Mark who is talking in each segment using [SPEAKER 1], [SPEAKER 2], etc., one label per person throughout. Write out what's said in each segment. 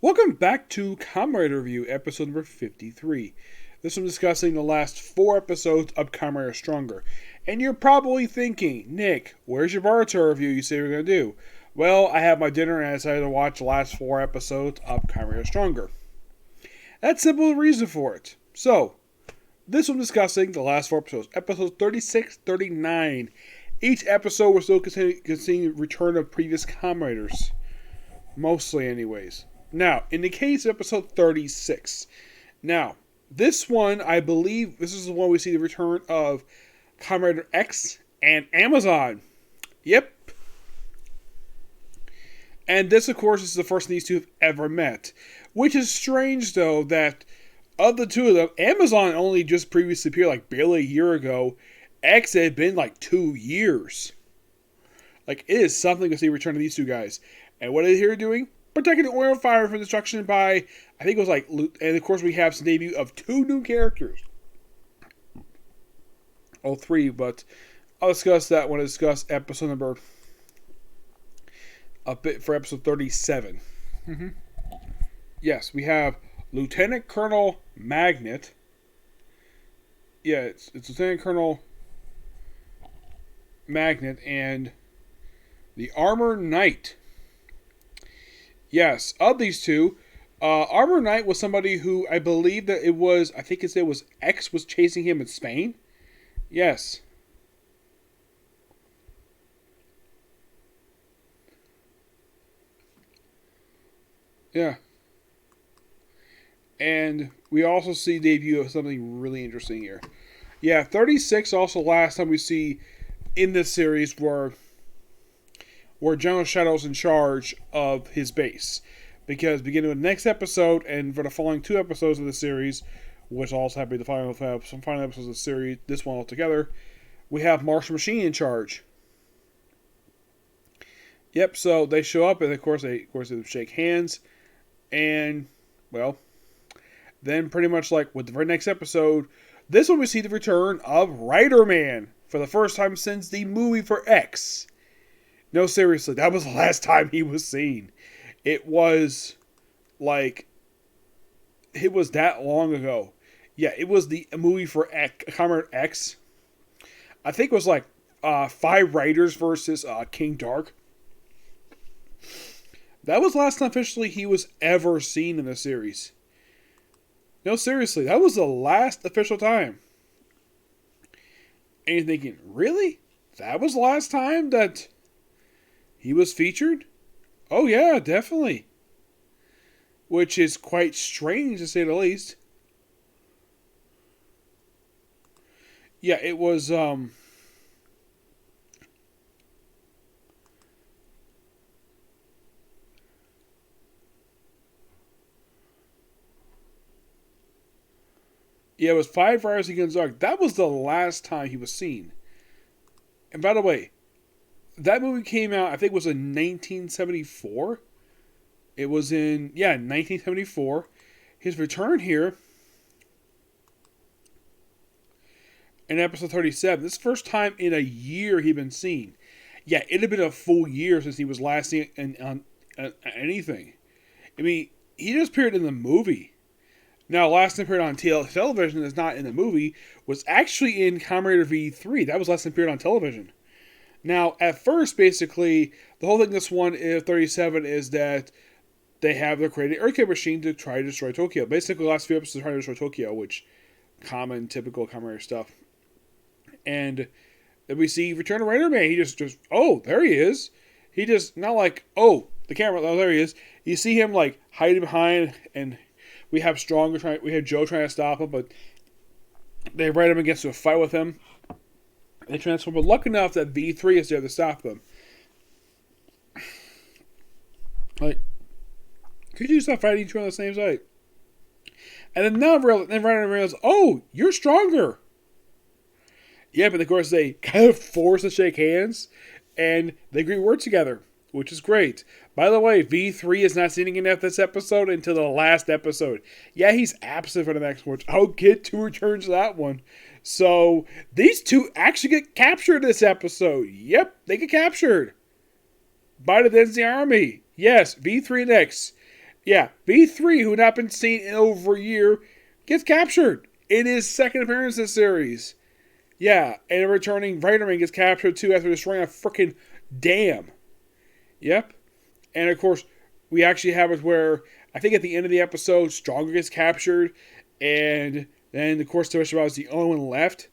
[SPEAKER 1] Welcome back to Kamen Rider Review, episode number 53. This one discussing the last 4 episodes of Kamen Rider Stronger. And you're probably thinking, Nick, where's your Boruto review you say you're going to do? Well, I had my dinner and I decided to watch the last 4 episodes of Kamen Rider Stronger. That's simple reason for it. So, this one discussing the last 4 episodes, episodes 36, 39. Each episode we're still continuing return of previous Kamen Riders. Mostly anyways. Now, in the case of episode 36. Now, this one, I believe, this is the one we see the return of Kamen Rider X and Amazon. Yep. And this, of course, is the first these two have ever met. Which is strange, though, that of the two of them, Amazon only just previously appeared like barely a year ago. X had been like 2 years. Like, it is something to see a return of these two guys. And what are they here doing? Protecting the oil fire from destruction by, I think it was like, and of course we have some debut of 2 new characters. Oh, 3, but I'll discuss that when I discuss episode number, a bit for episode 37. Yes, we have Lieutenant Colonel Magnet. Yeah, it's Lieutenant Colonel Magnet and the Armor Knight. Yes, of these two, Armor Knight was somebody who I believe that it was, I think it was X was chasing him in Spain. Yes. Yeah. And we also see debut of something really interesting here. Yeah, 36 also last time we see in this series where General Shadow's in charge of his base. Because beginning with the next episode and for the following 2 episodes of the series, which also happen to be the final episodes of the series, this one altogether, we have Martial Machine in charge. Yep, so they show up and of course they shake hands, and well, then pretty much like with the very next episode, this one we see the return of Rider Man for the first time since the movie for X. No, seriously, that was the last time he was seen. It was like, it was that long ago. Yeah, it was the movie for Kamen X. I think it was like 5 Riders versus King Dark. That was the last time officially he was ever seen in the series. No, seriously, that was the last official time. And you're thinking, really? That was the last time that he was featured? Oh yeah, definitely. Which is quite strange to say the least. Yeah, it was yeah, it was 5 Riders Against Dark. That was the last time he was seen. And by the way, that movie came out, I think it was in 1974. It was in, 1974. His return here in episode 37. This is the first time in a year he'd been seen. Yeah, it had been a full year since he was last seen on anything. I mean, he just appeared in the movie. Now, last time appeared on television that's not in the movie was actually in Kamen Rider V3. That was last time appeared on television. Now, at first, basically, the whole thing this one is 37 is that they have their created Earthquake machine to try to destroy Tokyo. Basically, the last few episodes are trying to destroy Tokyo, which typical Kamen Rider stuff. And then we see Return of Rider Man. He just, oh, there he is. He just, not like, oh, the camera, oh, there he is. You see him, like, hiding behind, and we have Joe trying to stop him, but they ride him against a fight with him. They transform, but lucky enough that V3 is there to stop them. Like, could you stop fighting each other on the same side? And then now Rider realizes, oh, you're stronger. Yeah, but of course they kind of force to shake hands, and they agree to work together, which is great. By the way, V3 is not seen again after this episode until the last episode. Yeah, he's absent for the next one. I'll get 2 returns to that one. So, these 2 actually get captured this episode. Yep, they get captured by the Density Army. Yes, V3 and X. Yeah, V3, who had not been seen in over a year, gets captured in his second appearance in the series. Yeah, and a returning Riderman gets captured too after destroying a freaking dam. Yep. And of course, we actually have it where I think at the end of the episode, Stronger gets captured, and then of course Toshibao is the only one left.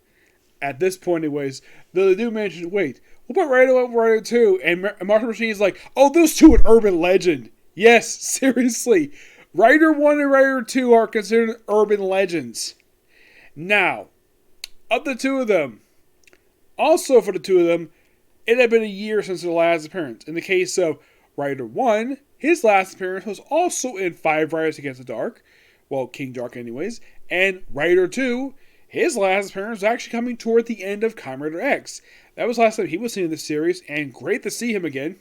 [SPEAKER 1] At this point, anyways, they do mention, wait, what about Rider 1 and Rider 2? And Marshall Machine is like, oh, those two are urban legend. Yes, seriously. Rider 1 and Rider 2 are considered urban legends. Now, of the two of them, also for the two of them, it had been a year since their last appearance. In the case of Rider 1, his last appearance was also in Five Riders Against the Dark. Well, King Dark anyways. And Rider 2, his last appearance was actually coming toward the end of Kamen Rider X. That was the last time he was seen in the series, and great to see him again.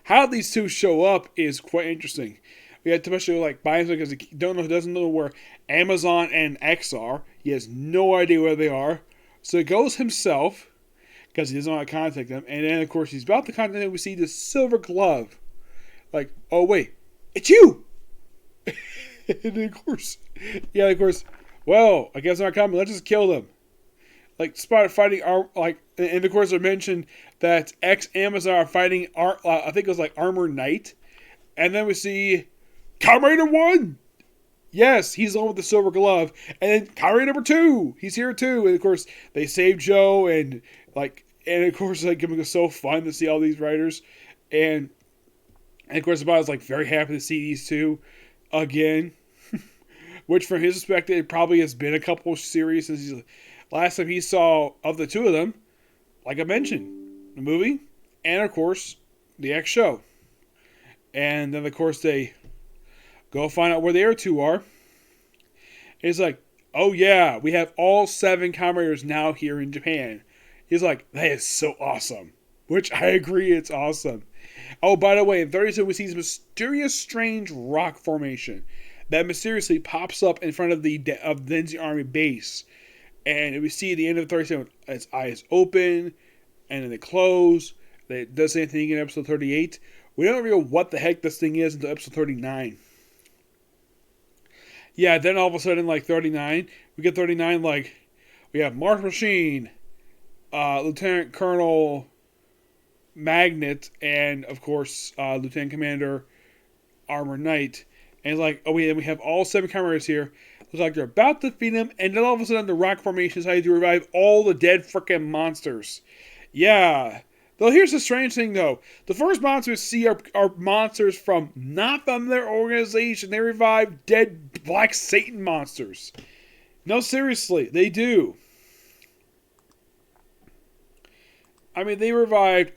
[SPEAKER 1] How these two show up is quite interesting. We had Tomoshi like buying something because he doesn't know where Amazon and X are. He has no idea where they are. So he goes himself, because he doesn't know how to contact them. And then, of course, he's about to contact them. We see this silver glove. Like, oh, wait, it's you! And then, of course, well, I guess they're not coming. Let's just kill them. Like, spotted fighting, and of course, I mentioned that Amazon are fighting, I think it was like Armor Knight. And then we see Kamen Rider 1! Yes, he's the one with the silver glove. And then Kamen Rider number 2, he's here too. And of course, they save Joe, and of course, it was so fun to see all these writers. And of course, the was like very happy to see these two again. Which, from his perspective, it probably has been a couple of series since last time he saw of the two of them. Like I mentioned, the movie, and of course, the X show. And then, of course, they go find out where the other two are. And it's like, oh yeah, we have all 7 Kamen Riders now here in Japan. He's like, that is so awesome. Which I agree, it's awesome. Oh, by the way, in 37 we see this mysterious, strange rock formation that mysteriously pops up in front of the Denzin Army base. And we see at the end of 37, its eyes open, and then they close. It does the same thing in episode 38. We don't reveal what the heck this thing is until episode 39. Yeah, then all of a sudden, like 39, we get 39, like, we have Mark Machine, Lieutenant Colonel Magnet, and of course, Lieutenant Commander Armor Knight. And it's like, oh wait, and we have all 7 cameras here. Looks like they're about to defeat him, and then all of a sudden the rock formation decided to revive all the dead frickin' monsters. Yeah. Though here's the strange thing though. The first monsters we see are monsters not from their organization. They revive dead Black Satan monsters. No, seriously, they do. I mean, they revived,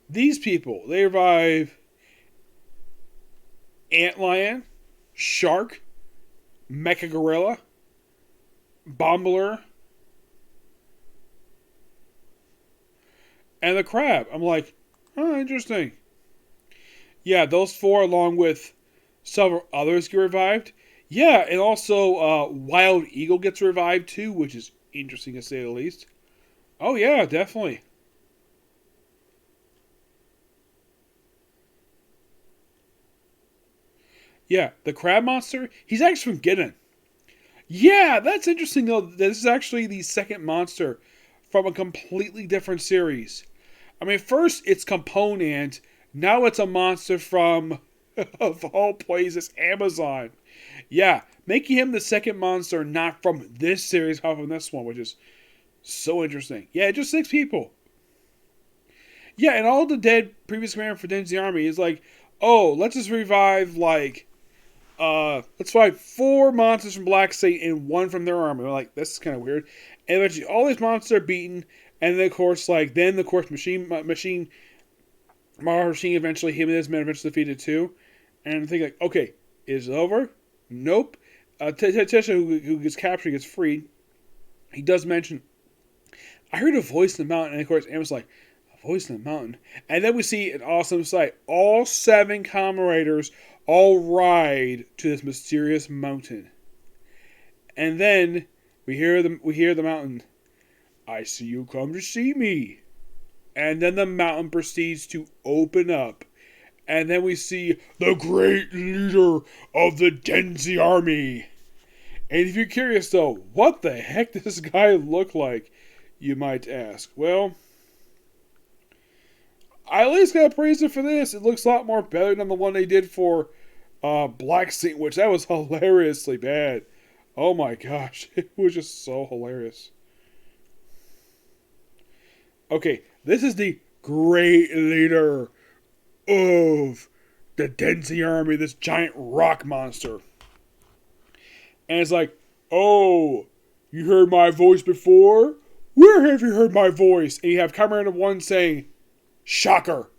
[SPEAKER 1] these people, they revive Antlion, Shark, Mecha Gorilla, Bombler, and the Crab. I'm like, oh, interesting. Yeah, those 4 along with several others get revived. Yeah, and also Wild Eagle gets revived too, which is interesting to say the least. Oh yeah, definitely. Yeah, the crab monster, he's actually from Gideon. Yeah, that's interesting though. This is actually the second monster from a completely different series. I mean, first it's Component, now it's a monster from, of all places, Amazon. Yeah, making him the second monster not from this series, but from this one, which is so interesting. Yeah, just 6 people. Yeah, and all the dead previous commander for Denzin Army is like, oh, let's just revive, like, let's fight 4 monsters from Black Satan and 1 from their army. We're like, this is kind of weird. And eventually all these monsters are beaten, and then of course, Machine eventually, him and his men eventually defeated too. And I think like, okay, is it over? Nope. Tesha, who gets captured, gets freed. He does mention, I heard a voice in the mountain, and of course, Amos like, a voice in the mountain. And then we see an awesome sight. All 7 Kamen Riders all ride to this mysterious mountain. And then we hear the mountain. I see you come to see me. And then the mountain proceeds to open up. And then we see the great leader of the Denzi army. And if you're curious though, what the heck does this guy look like, you might ask? Well, I at least gotta praise it for this. It looks a lot more better than the one they did for Black Saint, which that was hilariously bad. Oh my gosh, it was just so hilarious. Okay, this is the great leader of the Denzi army, this giant rock monster. And it's like, oh, you heard my voice before? Where have you heard my voice? And you have Kamen Rider 1 saying, shocker.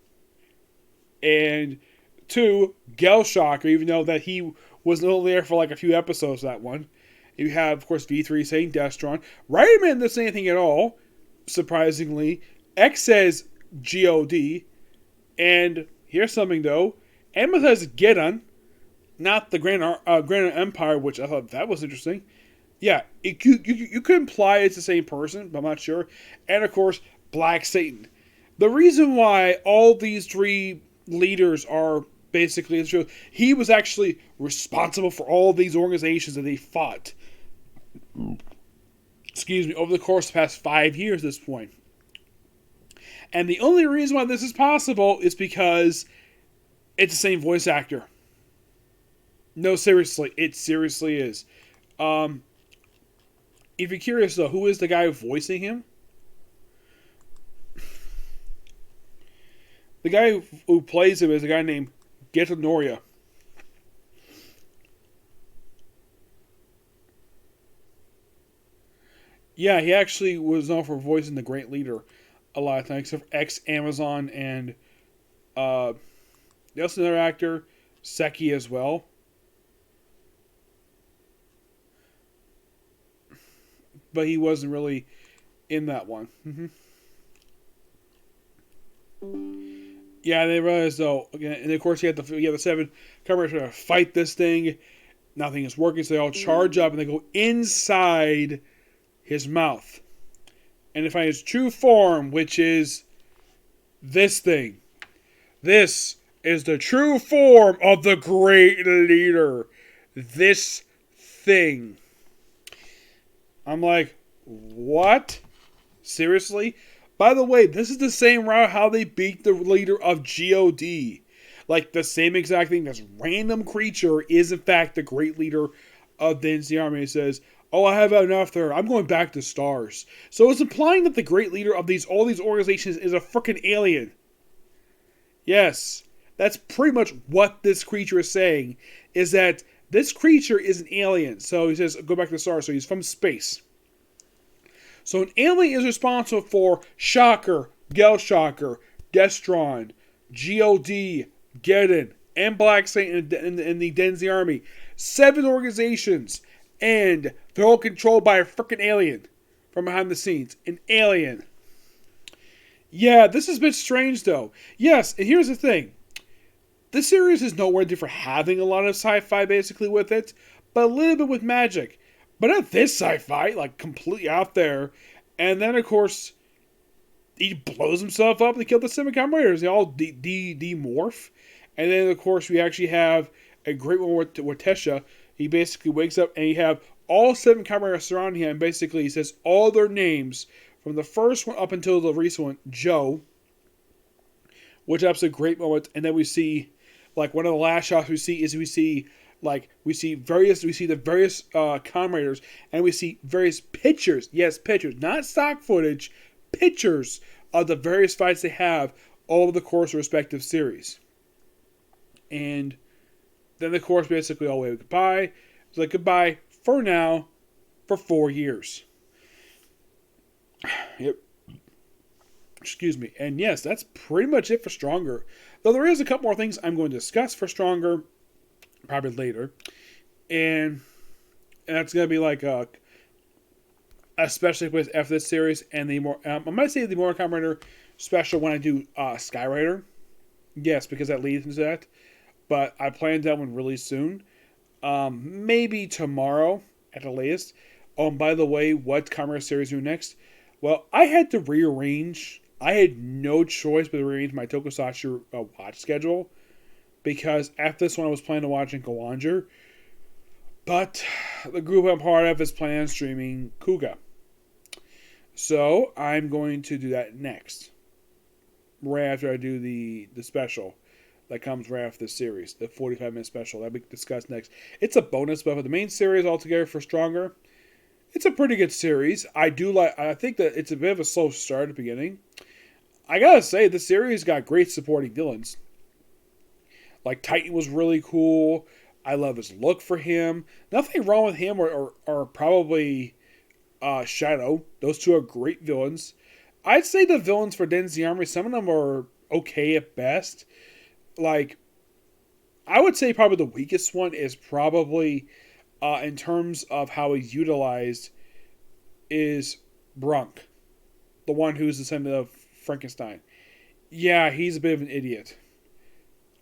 [SPEAKER 1] And 2, Gel Shocker, even though that he was only there for like a few episodes, that one. You have, of course, V3 saying Destron. Riderman doesn't say anything at all, surprisingly. X says G-O-D. And here's something, though. Emma says Geddon, not the Grand Empire, which I thought that was interesting. Yeah, you could imply it's the same person, but I'm not sure. And, of course, Black Satan. The reason why all these 3 leaders are basically in the show, he was actually responsible for all these organizations that they fought. Excuse me, over the course of the past 5 years at this point. And the only reason why this is possible is because it's the same voice actor. No, seriously, it seriously is. If you're curious though, who is the guy voicing him? The guy who plays him is a guy named Geto Noria. Yeah, he actually was known for voicing the Great Leader a lot of times, except for Amazon and there's another actor, Seki as well. But he wasn't really in that one. Yeah, they realized though, and of course you have the 7 Kamen Riders to fight this thing. Nothing is working, so they all charge up and they go inside his mouth. And they find his true form, which is this thing. This is the true form of the great leader. This thing. I'm like, what? Seriously? By the way, this is the same route how they beat the leader of GOD. Like, the same exact thing. This random creature is, in fact, the great leader of the NC Army. He says, oh, I have enough there. I'm going back to stars. So it's implying that the great leader of all these organizations is a freaking alien. Yes. That's pretty much what this creature is saying. Is that this creature is an alien. So he says, go back to the stars. So he's from space. So an alien is responsible for Shocker, Gel Shocker, Destron, G.O.D., Geddon, and Black Saint in the Denzi Army. 7 organizations. And they're all controlled by a freaking alien from behind the scenes. An alien. Yeah, this is a bit strange though. Yes, and here's the thing. This series is noteworthy for having a lot of sci-fi basically with it, but a little bit with magic. But not this sci-fi, like completely out there. And then, of course, he blows himself up and kills the 7 Kamen Riders. They all demorph. And then, of course, we actually have a great one with Tesha. He basically wakes up and you have all 7 Kamen Riders surrounding him. And basically, he says all their names from the first one up until the recent one, Joe. Which is a great moment. And then we see, like, one of the last shots we see the various Kamen Riders, and we see various pictures. Yes, pictures, not stock footage. Pictures of the various fights they have over the course of respective series. And then the course basically all wave goodbye. It's like goodbye for now for 4 years. Yep. Excuse me. And yes, that's pretty much it for Stronger. Though there is a couple more things I'm going to discuss for Stronger, probably later. And that's going to be like especially with after this series and the more I might say the Mortal Kombat Rider special when I do Sky Rider. Yes, because that leads into that. But I plan that one really soon. Maybe tomorrow at the latest. Oh, and by the way, what Kamen Rider series do next? Well, I had to rearrange. I had no choice but to rearrange my Tokusatsu watch schedule because after this one I was planning to watch Gowanger, but the group I'm part of is planning on streaming Kuga. So I'm going to do that next. Right after I do the special that comes right after this series, the 45-minute special that we discuss next. It's a bonus, but for the main series altogether for Stronger, it's a pretty good series. I think that it's a bit of a slow start at the beginning. I gotta say, the series got great supporting villains. Like, Titan was really cool. I love his look for him. Nothing wrong with him or probably Shadow. Those two are great villains. I'd say the villains for Denzi Army, some of them are okay at best. Like, I would say probably the weakest one is probably, in terms of how he's utilized, is Brunk. The one who's descendant of Frankenstein. Yeah, he's a bit of an idiot.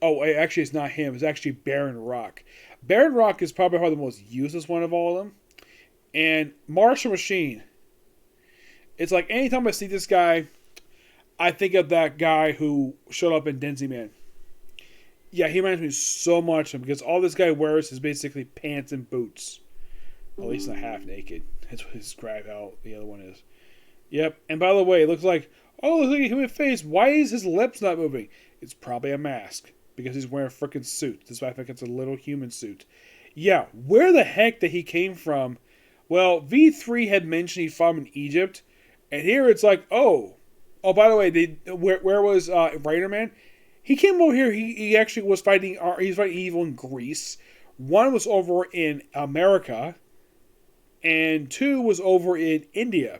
[SPEAKER 1] Oh, actually, it's not him. It's actually Baron Rock. Baron Rock is probably the most useless one of all of them. And Martial Machine. It's like anytime I see this guy, I think of that guy who showed up in Denzi Man. Yeah, he reminds me so much of him because all this guy wears is basically pants and boots. At least not half naked. That's what describe how the other one is. Yep. And by the way, it looks like, oh, look at a human face. Why is his lips not moving? It's probably a mask because he's wearing a freaking suit. That's why I think it's a little human suit. Yeah, where the heck did he came from? Well, V3 had mentioned he fought in Egypt. And here it's like, oh, by the way, where was Rider Man? He came over here. He actually was fighting. He was fighting evil in Greece. One was over in America, and two was over in India.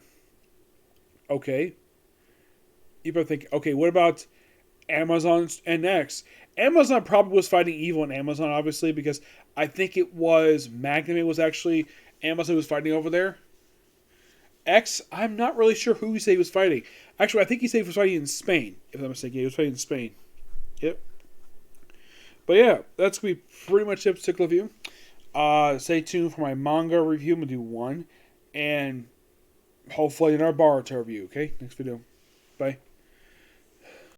[SPEAKER 1] Okay, you better think. Okay, what about Amazon and X? Amazon probably was fighting evil in Amazon, obviously, because I think it was Magnum was actually Amazon was fighting over there. X, I'm not really sure who he said he was fighting. Actually, I think he said he was fighting in Spain, if I'm not mistaken. He was fighting in Spain. Yep. But yeah, that's going to be pretty much it, particular review. Stay tuned for my manga review. I'm going to do one. And hopefully another Boruto review, okay? Next video. Bye.